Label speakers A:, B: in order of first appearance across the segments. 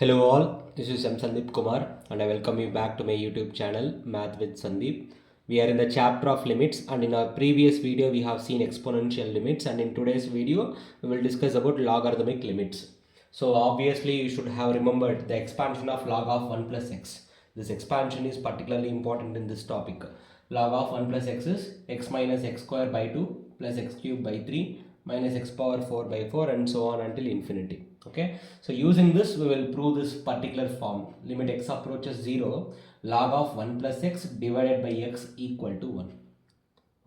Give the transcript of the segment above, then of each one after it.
A: Hello all, this is Sandeep Kumar and I welcome you back to my YouTube channel Math with Sandeep. We are in the chapter of limits, and in our previous video we have seen exponential limits, and in today's video we will discuss about logarithmic limits. So obviously you should have remembered the expansion of log of 1 plus x. This expansion is particularly important in this topic. Log of 1 plus x is x minus x square by 2 plus x cube by 3 minus x power 4 by 4 and so on until infinity. Okay, so using this we will prove this particular form. Limit x approaches 0, log of 1 plus x divided by x equal to 1.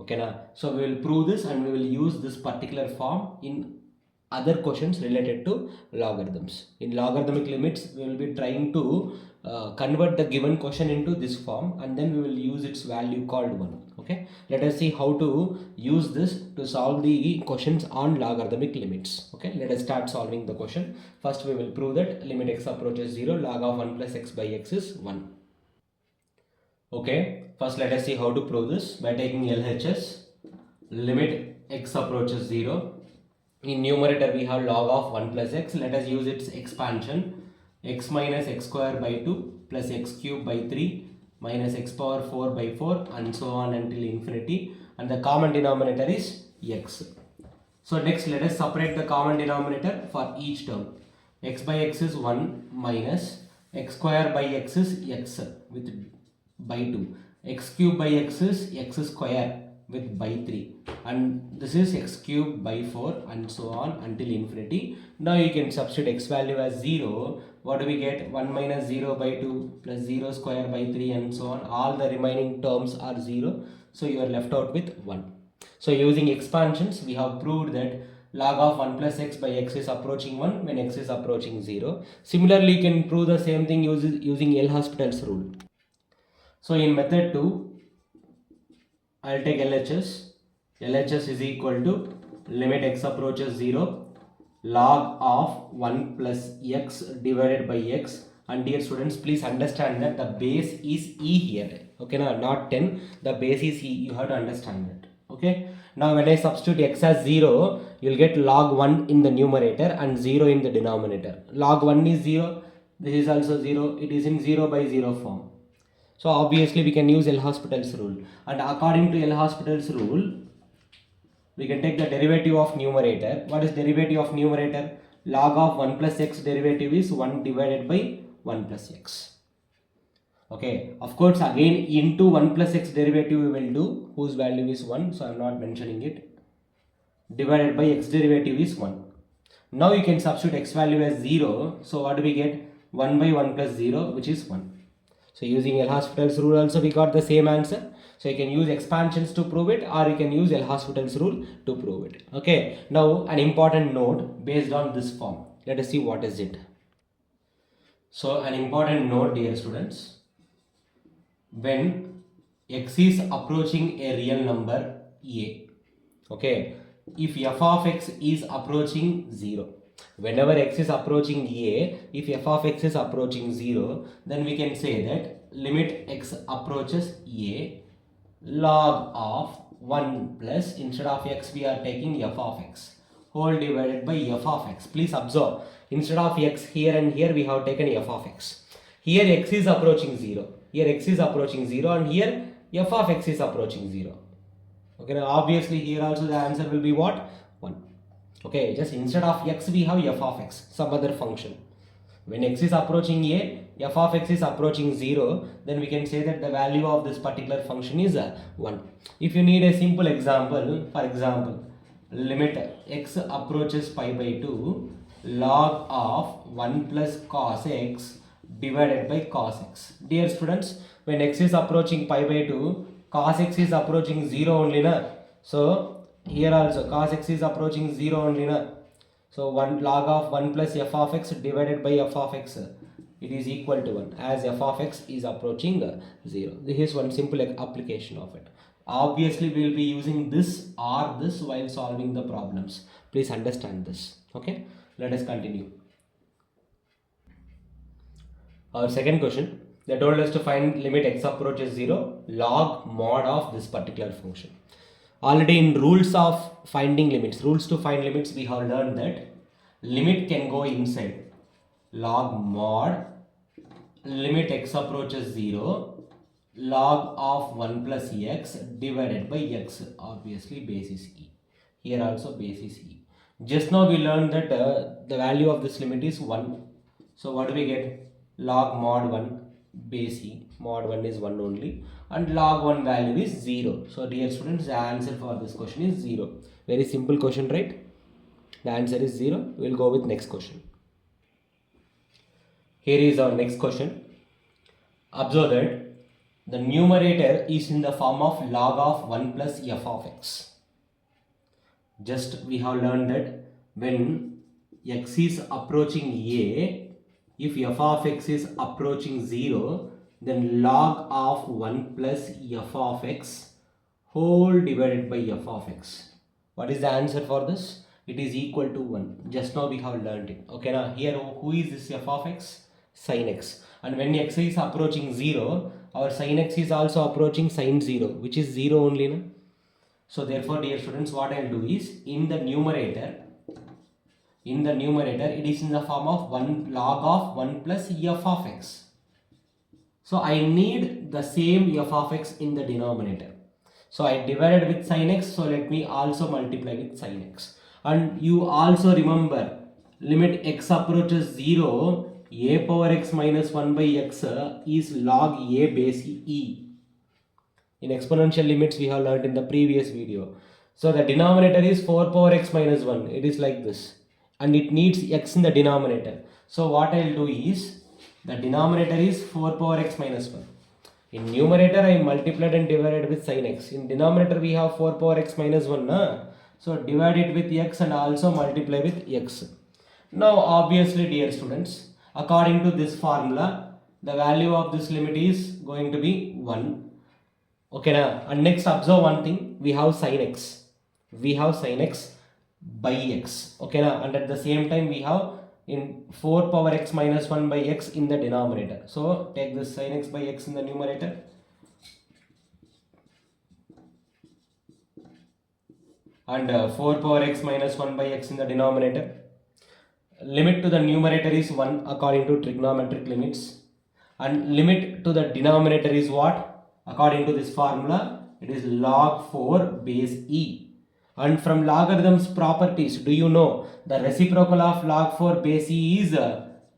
A: Okay, now so we will prove this and we will use this particular form in other questions related to logarithms. In logarithmic limits we will be trying to convert the given question into this form, and then we will use its value called 1. Okay, let us see how to use this to solve the questions on logarithmic limits. Okay, let us start solving the question. First we will prove that limit x approaches 0, log of 1 plus x by x is 1. Okay, first let us see how to prove this by taking LHS. Limit x approaches 0. In numerator we have log of 1 plus x. Let us use its expansion. X minus x square by 2 plus x cube by 3 minus x power 4 by 4 and so on until infinity, and the common denominator is x. So next let us separate the common denominator for each term. X by x is 1 minus x square by x is x with by 2. X cube by x is x square with by 3, and this is x cube by 4 and so on until infinity. Now you can substitute x value as 0. What do we get? 1 minus 0 by 2 plus 0 square by 3 and so on. All the remaining terms are 0, so you are left out with 1. So using expansions we have proved that log of 1 plus x by x is approaching 1 when x is approaching 0. Similarly you can prove the same thing using L'Hospital's rule. So in method 2, I'll take LHS. LHS is equal to limit x approaches 0, log of 1 plus x divided by x. And dear students, please understand that the base is e here. Okay, now not 10. The base is e. You have to understand that. Okay. Now when I substitute x as 0, you will get log 1 in the numerator and 0 in the denominator. Log 1 is 0. This is also 0. It is in 0 by 0 form. So obviously we can use L'Hospital's rule, and according to L'Hospital's rule we can take the derivative of numerator. What is derivative of numerator? Log of 1 plus x derivative is 1 divided by 1 plus x. Okay, of course again into 1 plus x derivative we will do, whose value is 1, so I am not mentioning it. Divided by x derivative is 1. Now you can substitute x value as 0, so what do we get? 1 by 1 plus 0, which is 1. So using L'Hospital's rule also we got the same answer. So you can use expansions to prove it, or you can use L'Hospital's rule to prove it. Okay, now an important note based on this form. Let us see what is it. So an important note, dear students. When x is approaching a real number a, okay, if f of x is approaching 0, whenever x is approaching a, if f of x is approaching 0, then we can say that limit x approaches a, log of 1 plus, instead of x we are taking f of x, whole divided by f of x. Please observe, instead of x here and here we have taken f of x. Here x is approaching 0, here x is approaching 0, and here f of x is approaching 0. Okay, now obviously here also the answer will be what? 1. Okay, just instead of x we have f of x, some other function. When x is approaching a, f of x is approaching 0, then we can say that the value of this particular function is 1. If you need a simple example, for example, limit x approaches pi by 2, log of 1 plus cos x divided by cos x. Dear students, when x is approaching pi by 2, cos x is approaching 0 only, na? So here also cos x is approaching 0 only, na? So 1 log of 1 plus f of x divided by f of x, it is equal to 1, as f of x is approaching 0. This is one simple application of it. Obviously we will be using this or this while solving the problems. Please understand this. Okay, let us continue. Our second question, they told us to find limit x approaches 0, log mod of this particular function. Already in rules of finding limits, rules to find limits, we have learned that limit can go inside. log mod limit x approaches 0 log of 1 plus x divided by x, obviously base is e. Here also base is e. Just now we learned that the value of this limit is 1. So what do we get? Log mod 1 base e, mod 1 is 1 only, and log 1 value is 0. So dear students, the answer for this question is 0. Very simple question, right? The answer is 0. We will go with next question. Here is our next question. Observe that the numerator is in the form of log of 1 plus f of x. Just we have learned that when x is approaching a, if f of x is approaching 0, then log of 1 plus f of x whole divided by f of x. What is the answer for this? It is equal to 1. Just now we have learned it. Okay, now here who is this f of x? Sin x. And when x is approaching 0, our sin x is also approaching sin 0, which is 0 only. No? So therefore, dear students, what I will do is in the numerator, it is in the form of 1 log of 1 plus f of x. So I need the same f of x in the denominator. So I divided with sin x, so let me also multiply with sin x. And you also remember, limit x approaches 0, a power x minus 1 by x is log a base e. In exponential limits we have learned in the previous video. So the denominator is 4 power x minus 1. It is like this. And it needs x in the denominator. So what I will do is, the denominator is 4 power x minus 1. In numerator I multiplied and divided with sin x. In denominator we have 4 power x minus 1. So divide it with x and also multiply with x. Now obviously dear students, according to this formula, the value of this limit is going to be 1. Okay, now, and next observe one thing, we have sin x. We have sin x by x. Okay, now, and at the same time we have in 4 power x minus 1 by x in the denominator. So take this sin x by x in the numerator. And 4 power x minus 1 by x in the denominator. Limit to the numerator is 1 according to trigonometric limits. And limit to the denominator is what? According to this formula, it is log 4 base e. And from logarithms properties, do you know the reciprocal of log 4 base e is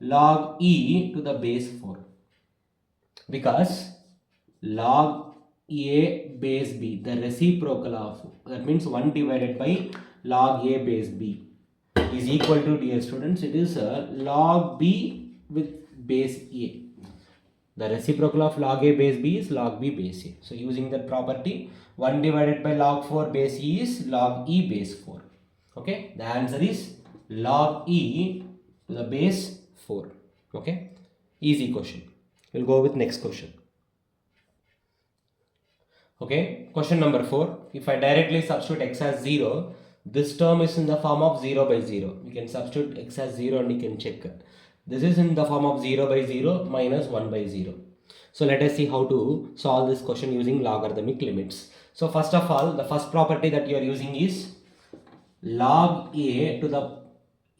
A: log e to the base 4? Because log a base b, the reciprocal of, that means 1 divided by log a base b is equal to, dear students, it is log b with base a. The reciprocal of log a base b is log b base a. So using that property, 1 divided by log 4 base e is log e base 4. Okay, the answer is log e to the base 4. Okay, easy question. We'll go with next question. Okay, question number 4. If I directly substitute x as 0, this term is in the form of 0 by 0. You can substitute x as 0 and you can check it. This is in the form of 0 by 0 minus 1 by 0. So let us see how to solve this question using logarithmic limits. So first of all, the first property that you are using is log a to the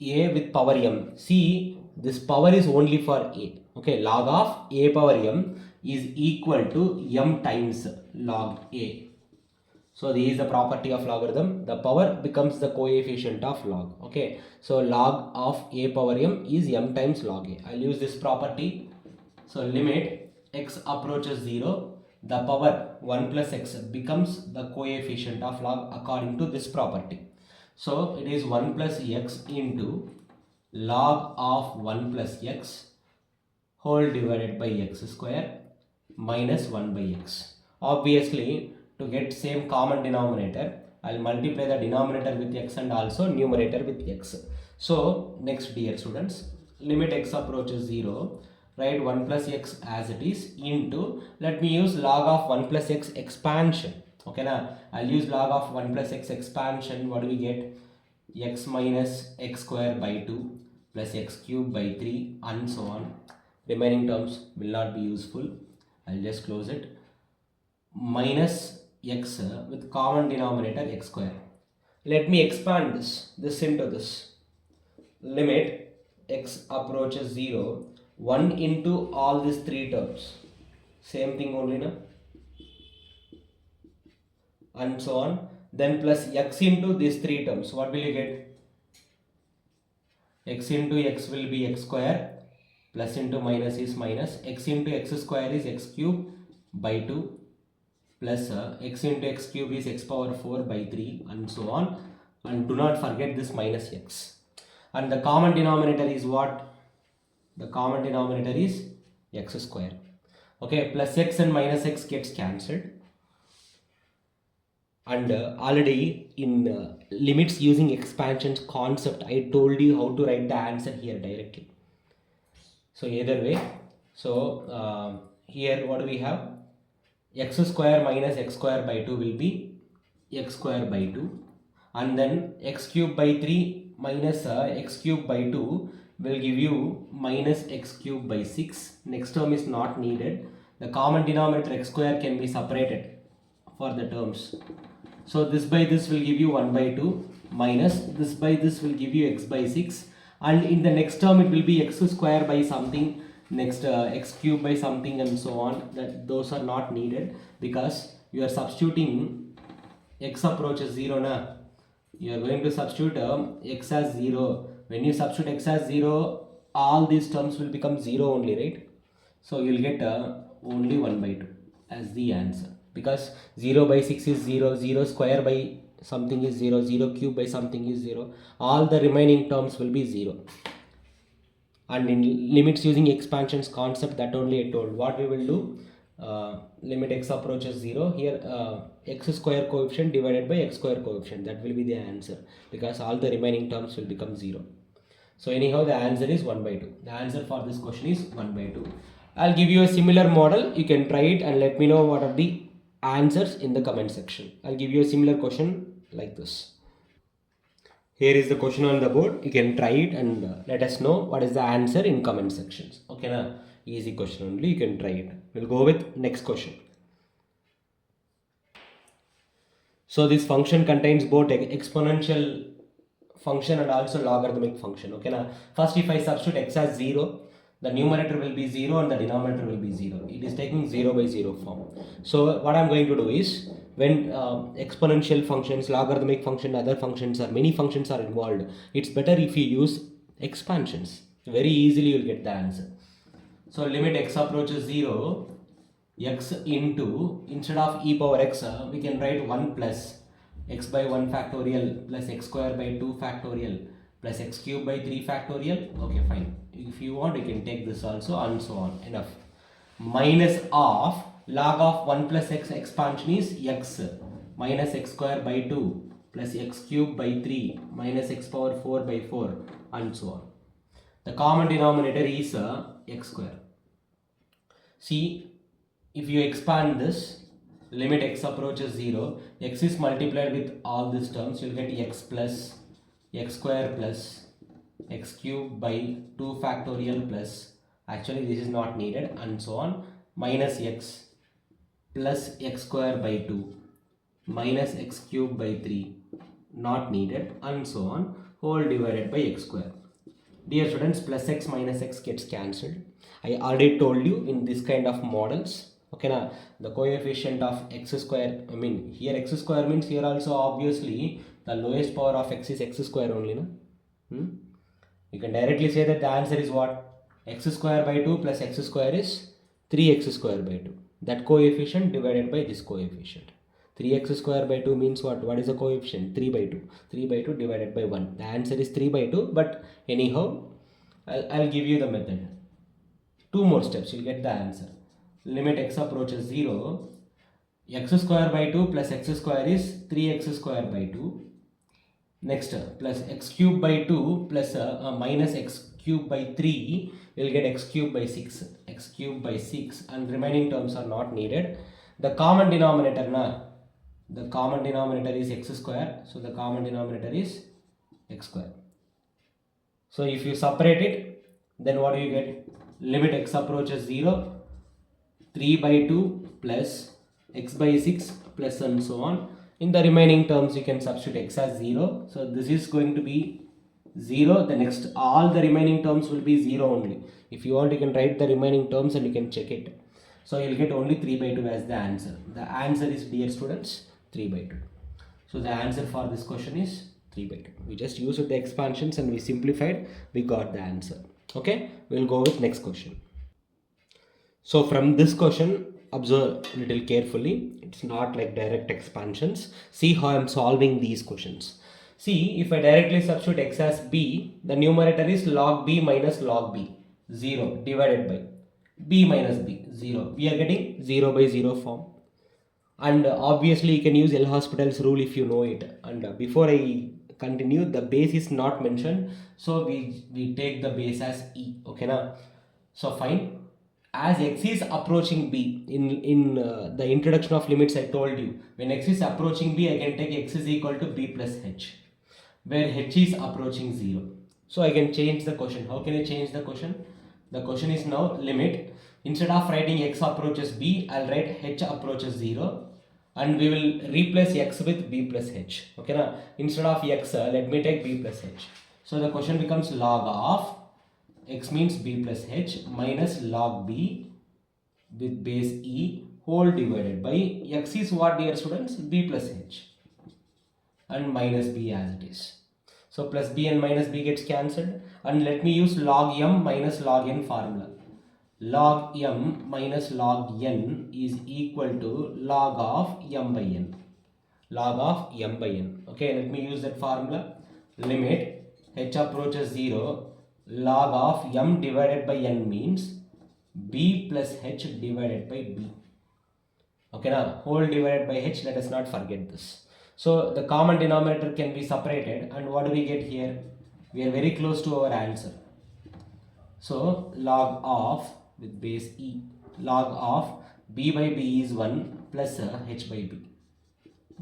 A: a with power m. See, this power is only for a. Okay, log of a power m is equal to m times log a. So this is the property of logarithm. The power becomes the coefficient of log. Okay. So log of a power m is m times log a. I'll use this property. So limit x approaches 0. The power 1 plus x becomes the coefficient of log according to this property. So it is 1 plus x into log of 1 plus x whole divided by x square minus 1 by x. Obviously, to get same common denominator, I'll multiply the denominator with x and also numerator with x. So next, dear students, limit x approaches 0, write 1 plus x as it is into, let me use log of 1 plus x expansion. Okay, now I'll use log of 1 plus x expansion. What do we get? X minus x square by 2 plus x cube by 3 and so on. Remaining terms will not be useful. I'll just close it. Minus x with common denominator x square. Let me expand this into this. Limit x approaches 0, 1 into all these 3 terms. Same thing only, na? And so on. Then plus x into these 3 terms. What will you get? X into x will be x square. Plus into minus is minus. X into x square is x cube by 2. Plus x into x cube is x power 4 by 3 and so on. And do not forget this minus x. And the common denominator is what? The common denominator is x square. Okay, plus x and minus x gets cancelled. And already in limits using expansions concept, I told you how to write the answer here directly. So either way, so here what do we have? X square minus x square by 2 will be x square by 2, and then x cube by 3 minus x cube by 2 will give you minus x cube by 6. Next term is not needed. The common denominator x square can be separated for the terms. So this by this will give you 1 by 2 minus this by this will give you x by 6, and in the next term it will be x square by something, next x cube by something and so on. That those are not needed because you are substituting x approaches 0 na. You are going to substitute x as 0. When you substitute x as 0, all these terms will become 0 only, right? So you will get only 1 by 2 as the answer, because 0 by 6 is 0, 0 square by something is 0, 0 cube by something is 0. All the remaining terms will be 0. And in limits using expansions concept, that only I told. What we will do, limit x approaches 0, here x square coefficient divided by x square coefficient, that will be the answer, because all the remaining terms will become 0. So anyhow the answer is 1 by 2. The answer for this question is 1 by 2. I'll give you a similar model. You can try it and let me know what are the answers in the comment section. I'll give you a similar question like this. Here is the question on the board. You can try it and let us know what is the answer in comment sections. Okay, na? Easy question only. You can try it. We'll go with next question. So this function contains both exponential function and also logarithmic function. Okay, na? First, if I substitute x as 0, the numerator will be 0 and the denominator will be 0. It is taking 0 by 0 form. So what I'm going to do is, when exponential functions, logarithmic function, other functions, or many functions are involved, it's better if you use expansions. Very easily you'll get the answer. So limit x approaches 0, x into, instead of e power x, we can write 1 plus x by 1 factorial plus x square by 2 factorial plus x cube by 3 factorial. Okay, fine. If you want, you can take this also and so on. Enough. Minus of log of 1 plus x expansion is x minus x square by 2 plus x cube by 3 minus x power 4 by 4 and so on. The common denominator is x square. See, if you expand this, limit x approaches 0, x is multiplied with all these terms, you will get x plus x square plus x cube by 2 factorial plus, actually this is not needed, and so on, minus x plus x square by 2 minus x cube by 3, not needed, and so on, whole divided by x square. Dear students, plus x minus x gets cancelled. I already told you in this kind of models. Okay, now the coefficient of x square, I mean here x square means here also obviously the lowest power of x is x square only, no? You can directly say that the answer is what? X square by 2 plus x square is 3x square by 2. That coefficient divided by this coefficient. 3x square by 2 means what? What is the coefficient? 3 by 2. 3 by 2 divided by 1. The answer is 3 by 2, but anyhow, I'll give you the method. 2 more steps, you'll get the answer. Limit x approaches 0, x square by 2 plus x square is 3x square by 2. Next, plus x cube by 2 plus minus x cube by 3, we'll get x cube by 6. X cube by 6, and remaining terms are not needed. The common denominator, the common denominator is x square, so the common denominator is x square. So if you separate it, then what do you get? Limit x approaches 0, 3 by 2 plus x by 6 plus and so on. In the remaining terms, you can substitute x as 0. So this is going to be 0, the next all the remaining terms will be 0 only. If you want, you can write the remaining terms and you can check it. So you'll get only 3 by 2 as the answer. The answer is, dear students, 3 by 2. So the answer for this question is 3 by 2. We just used the expansions and we simplified, we got the answer. Okay, we'll go with next question. So from this question, observe a little carefully. It's not like direct expansions. See how I'm solving these questions. See, if I directly substitute x as b, the numerator is log b minus log b, 0 divided by b minus b, 0. We are getting 0 by 0 form. And obviously you can use L'Hospital's rule if you know it. And before I continue, the base is not mentioned. So we take the base as e. Okay now. So fine. As x is approaching b, in the introduction of limits I told you, when x is approaching b, I can take x is equal to b plus h, where h is approaching 0. So I can change the question. How can I change the question? The question is now limit. Instead of writing x approaches b, I'll write h approaches 0, and we will replace x with b plus h. Okay now, instead of x, let me take b plus h. So the question becomes log of x means b plus h minus log b with base e whole divided by x is what, dear students? B plus h, and minus b as it is. So plus b and minus b gets cancelled, and let me use log m minus log n formula. Log m minus log n is equal to log of m by n. Log of m by n. Okay, let me use that formula. Limit h approaches 0, log of m divided by n means b plus h divided by b. Okay now, whole divided by h, let us not forget this. So the common denominator can be separated, and what do we get here? We are very close to our answer. So log of with base e, log of b by b is 1 plus h by b.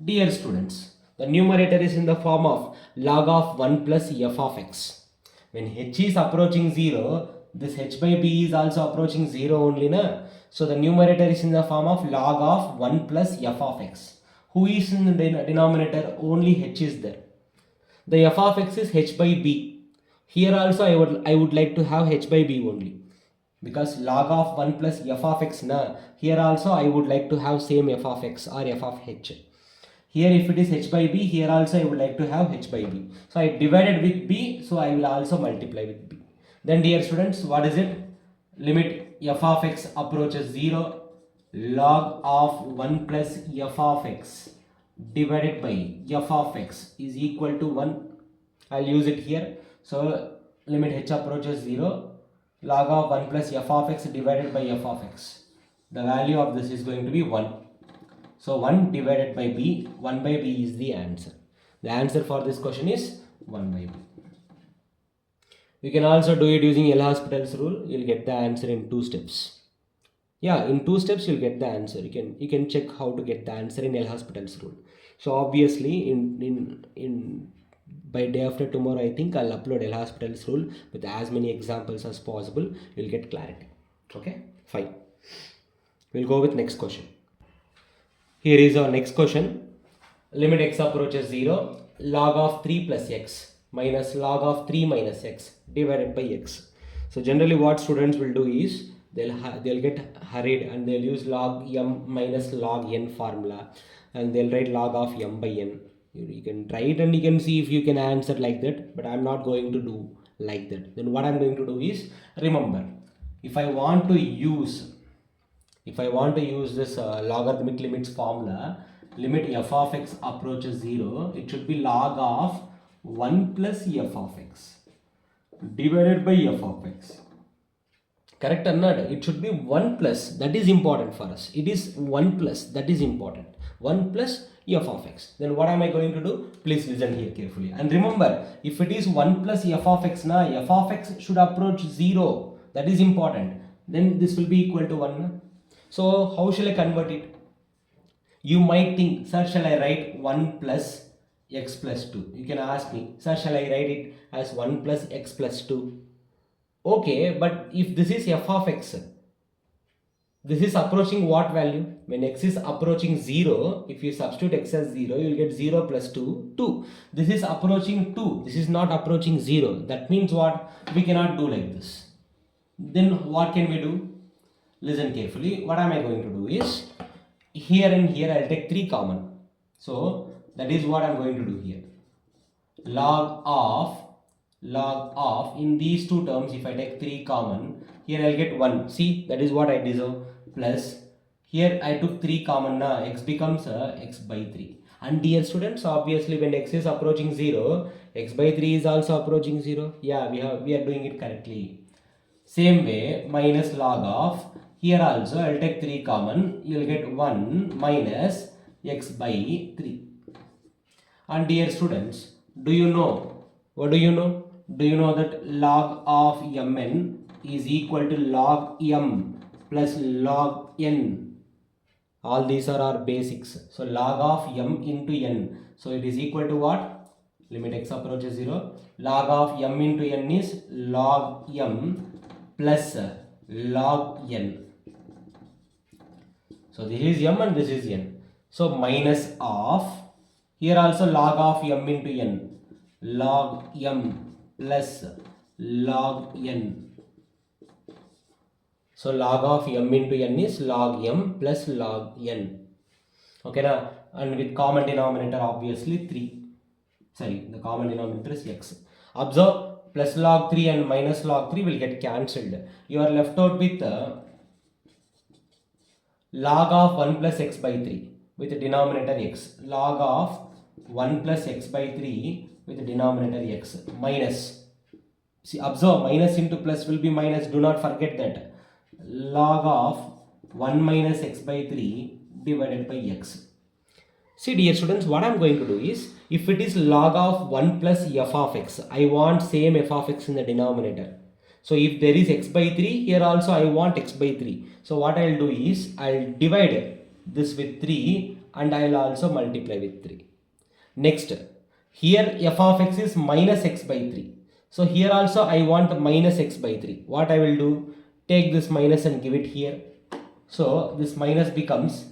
A: Dear students, the numerator is in the form of log of 1 plus f of x. When h is approaching 0, this h by b is also approaching 0 only, na? So the numerator is in the form of log of 1 plus f of x. Who is in the denominator? Only h is there. The f of x is h by b. Here also I would like to have h by b only, because log of 1 plus f of x, na? Here also I would like to have same f of x or f of h. Here if it is h by b, here also I would like to have h by b. So I divided with b, so I will also multiply with b. Then dear students, what is it? Limit f of x approaches 0, log of 1 plus f of x divided by f of x is equal to 1. I'll use it here. So limit h approaches 0, log of 1 plus f of x divided by f of x. The value of this is going to be 1. So 1 divided by b, 1 by b is the answer. The answer for this question is 1 by b. You can also do it using L'Hospital's rule. You'll get the answer in 2 steps. Yeah, in 2 steps you'll get the answer. You can check how to get the answer in L'Hospital's rule. So obviously in by day after tomorrow, I think I'll upload L'Hospital's rule with as many examples as possible. You'll get clarity. Okay, fine. We'll go with next question. Here is our next question. Limit x approaches 0, log of 3 plus x minus log of 3 minus x divided by x. So generally what students will do is they'll get hurried and they'll use log m minus log n formula, and they'll write log of m by n. You can try it and you can see if you can answer like that, but I'm not going to do like that. Then what I'm going to do is, remember, if I want to use this logarithmic limits formula, limit f of x approaches 0, it should be log of 1 plus f of x divided by f of x. Correct or not? It should be 1 plus. That is important for us. It is 1 plus. That is important. 1 plus f of x. Then what am I going to do? Please listen here carefully. And remember, if it is 1 plus f of x, na, f of x should approach 0. That is important. Then this will be equal to 1. Na? So how shall I convert it? You might think, sir, shall I write 1 plus x plus 2? You can ask me, sir, shall I write it as 1 plus x plus 2? Okay, but if this is f of x, This is approaching what value? When x is approaching 0, if you substitute x as 0, you will get 0 plus 2, 2. This is approaching 2. This is not approaching 0. That means what? We cannot do like this. Then what can we do? Listen carefully. What am I going to do is, here and here I will take 3 common. So that is what I am going to do here. Log of, in these two terms, if I take 3 common, here I will get 1. See, that is what I deserve. Plus, here I took 3 common, now x becomes x by 3. And dear students, obviously when x is approaching 0, x by 3 is also approaching 0. Yeah, we are doing it correctly. Same way, minus log of, here also I will take 3 common, you will get 1 minus x by 3. And dear students, do you know, what do you know? Do you know that log of mn is equal to log m plus log n? All these are our basics. So log of m into n. So it is equal to what? Limit x approaches 0. Log of m into n is log m plus log n. So this is m and this is n. So minus of, here also log of m into n. Log m plus log n. So log of m into n is log m plus log n. Okay now, and with common denominator obviously 3. Sorry, the common denominator is x. Observe, plus log 3 and minus log 3 will get cancelled. You are left out with log of 1 plus x by 3 with the denominator x. Log of 1 plus x by 3 with the denominator x minus. See, observe, minus into plus will be minus. Do not forget that. Log of 1 minus x by 3 divided by x. See dear students, what I am going to do is, if it is log of 1 plus f of x, I want same f of x in the denominator. So if there is x by 3, here also I want x by 3. So what I will do is, I will divide this with 3 and I will also multiply with 3. Next, here f of x is minus x by 3. So here also I want minus x by 3. What I will do? Take this minus and give it here. So this minus becomes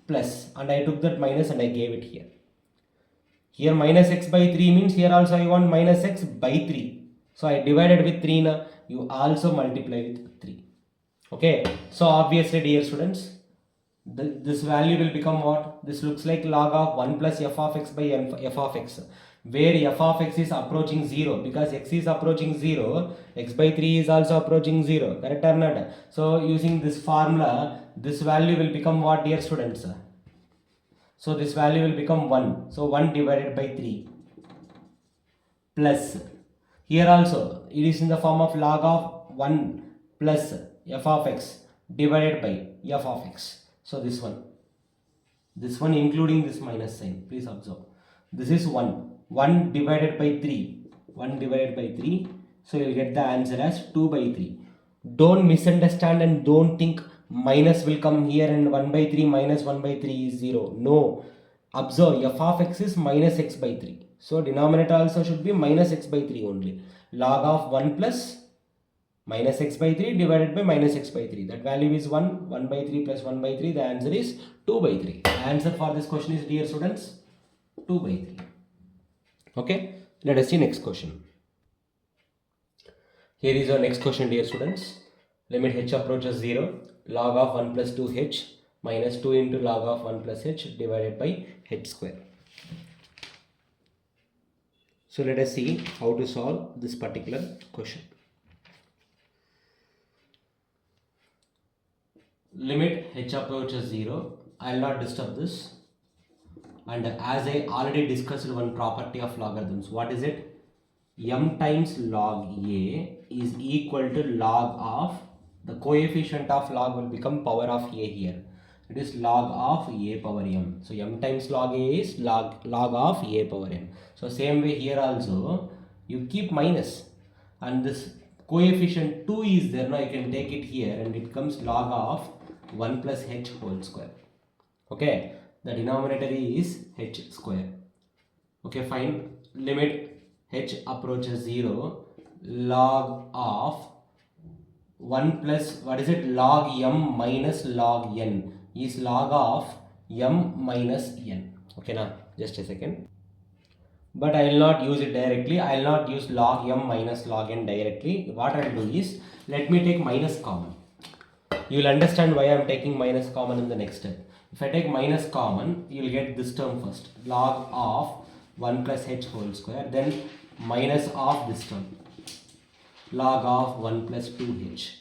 A: plus, and I took that minus and I gave it here. Here minus x by 3 means here also I want minus x by 3. So I divided with 3 now. You also multiply with 3. Okay. So obviously dear students, this value will become what? This looks like log of 1 plus f of x by f of x, where f of x is approaching 0, because x is approaching 0, x by 3 is also approaching 0, correct or not? So using this formula, this value will become what, dear students? So this value will become 1. So 1 divided by 3 plus, here also it is in the form of log of 1 plus f of x divided by f of x. So this one including this minus sign, please observe. This is 1 divided by 3, 1 divided by 3. So you will get the answer as 2 by 3. Don't misunderstand and don't think minus will come here and 1 by 3 minus 1 by 3 is 0. No. Observe, f of x is minus x by 3. So denominator also should be minus x by 3 only. Log of 1 plus minus x by 3 divided by minus x by 3. That value is 1. 1 by 3 plus 1 by 3. The answer is 2 by 3. The answer for this question is, dear students, 2 by 3. Okay. Let us see next question. Here is our next question, dear students. Limit h approaches 0. Log of 1 plus 2h minus 2 into log of 1 plus h divided by h square. So let us see how to solve this particular question. Limit h approaches 0. I will not disturb this. And as I already discussed one property of logarithms, what is it? M times log a is equal to log of, the coefficient of log will become power of a here. It is log of a power m. So m times log a is log of a power m. So same way here also, you keep minus and this coefficient 2 is there. Now you can take it here and it comes log of 1 plus h whole square. Okay, the denominator is h square. Okay, fine. Limit h approaches 0, log of 1 plus, what is it, log m minus log n is log of m minus n. Okay, now just a second. But I will not use it directly. I will not use log m minus log n directly. What I will do is, let me take minus common. You will understand why I am taking minus common in the next step. If I take minus common, you will get this term first, log of 1 plus h whole square, then minus of this term, log of 1 plus 2h,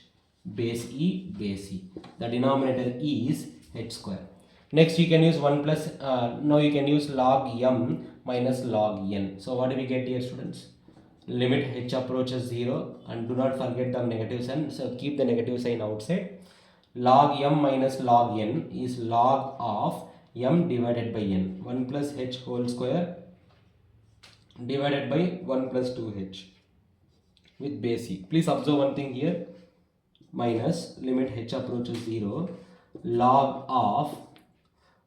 A: base e, base e. The denominator is h square. Next you can use 1 plus, now you can use log m minus log n. So what do we get here, students? Limit h approaches 0, and do not forget the negative sign, so keep the negative sign outside. Log m minus log n is log of m divided by n, 1 plus h whole square divided by 1 plus 2h with base e. Please observe one thing here, minus limit h approaches 0, log of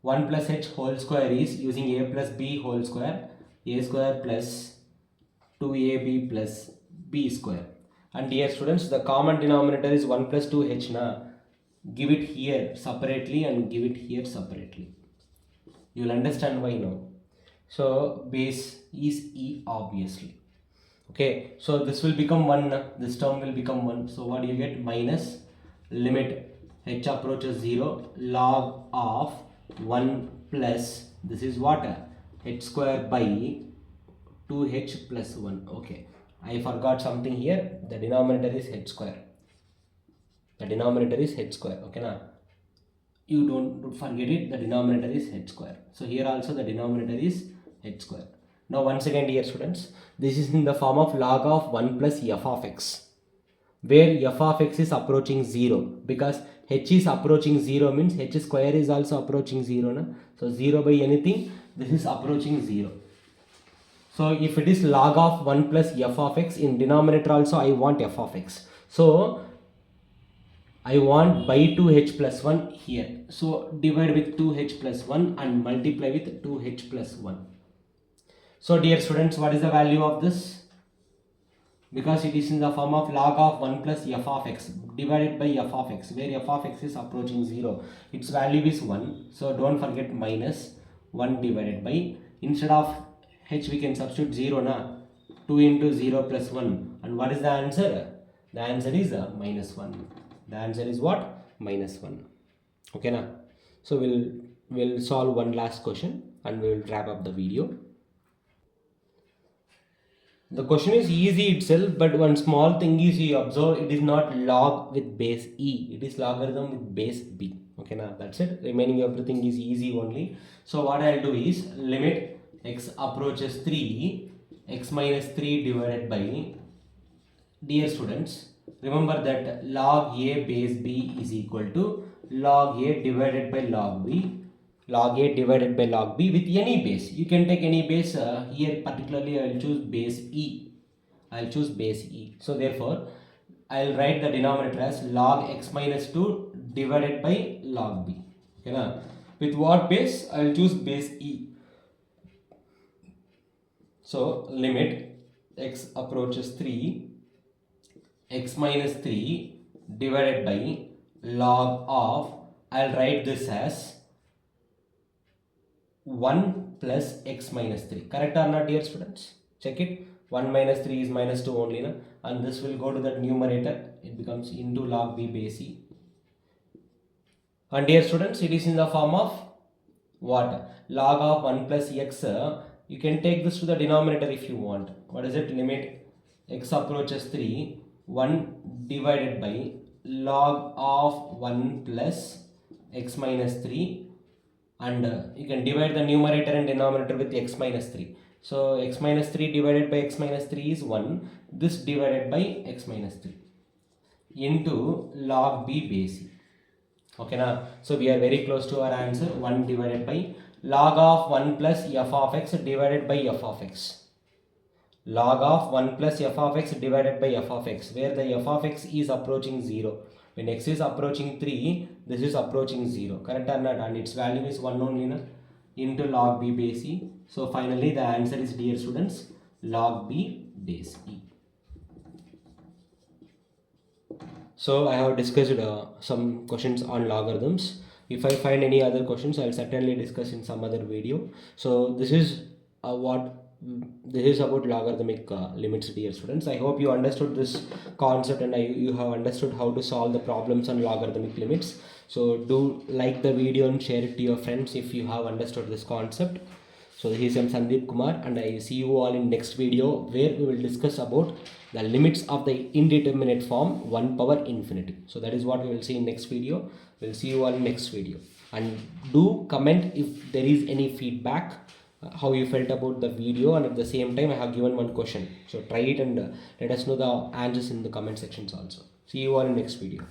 A: 1 plus h whole square is using a plus b whole square, a square plus 2ab plus b square. And dear students, the common denominator is 1 plus 2h na. Give it here separately and give it here separately. You will understand why now. So base is e obviously. Okay, so this will become 1, this term will become 1. So what do you get? Minus limit h approaches 0, log of 1 plus, this is what? H square by 2h plus 1. Okay, I forgot something here. The denominator is h square. The denominator is h square. Okay, now you don't forget it. The denominator is h square. So here also the denominator is h square. Now once again, dear students, this is in the form of log of 1 plus f of x, where f of x is approaching 0, because h is approaching 0 means h square is also approaching 0 na? So 0 by anything, this is approaching 0. So if it is log of 1 plus f of x, in denominator also I want f of x. So I want by 2h plus 1 here. So divide with 2h plus 1 and multiply with 2h plus 1. So dear students, what is the value of this? Because it is in the form of log of 1 plus f of x divided by f of x, where f of x is approaching 0. Its value is 1. So don't forget minus 1 divided by, instead of h we can substitute 0 na. 2 into 0 plus 1. And what is the answer? The answer is minus 1. The answer is what? Minus 1. Okay na. So we'll solve one last question and we will wrap up the video. The question is easy itself, but one small thing is you observe, it is not log with base e, it is logarithm with base b. Okay now, that's it. Remaining everything is easy only. So what I'll do is, limit x approaches 3, x minus 3 divided by, dear students, remember that log a base b is equal to log a divided by log b, log a divided by log b with any base. You can take any base. Here particularly I will choose base e. I will choose base e. So therefore I will write the denominator as log x minus 2 divided by log b. Okay, now with what base? I will choose base e. So limit x approaches 3, x minus 3 divided by log of, I will write this as 1 plus x minus 3. Correct or not, dear students? Check it. 1 minus 3 is minus 2 only na? And this will go to the numerator. It becomes into log b base e. And dear students, it is in the form of what? Log of 1 plus x. You can take this to the denominator if you want. What is it? Limit x approaches 3, 1 divided by log of 1 plus x minus 3, and you can divide the numerator and denominator with x minus 3. So x minus 3 divided by x minus 3 is 1, this divided by x minus 3 into log b base e. Okay now, so we are very close to our answer. 1 divided by log of 1 plus f of x divided by f of x. Log of 1 plus f of x divided by f of x, where the f of x is approaching 0. When x is approaching 3, this is approaching 0. Correct or not? And its value is 1 only na? Into log b base e. So finally the answer is, dear students, log b base e. So I have discussed some questions on logarithms. If I find any other questions, I'll certainly discuss in some other video. So this is this is about logarithmic limits, dear students. I hope you understood this concept and you have understood how to solve the problems on logarithmic limits. So do like the video and share it to your friends if you have understood this concept. So this is Sandeep Kumar, and I see you all in next video where we will discuss about the limits of the indeterminate form 1 power infinity. So that is what we will see in next video. We'll see you all in next video, and do comment if there is any feedback, how you felt about the video, and at the same time I have given one question. So try it and let us know the answers in the comment sections also. See you all in next video.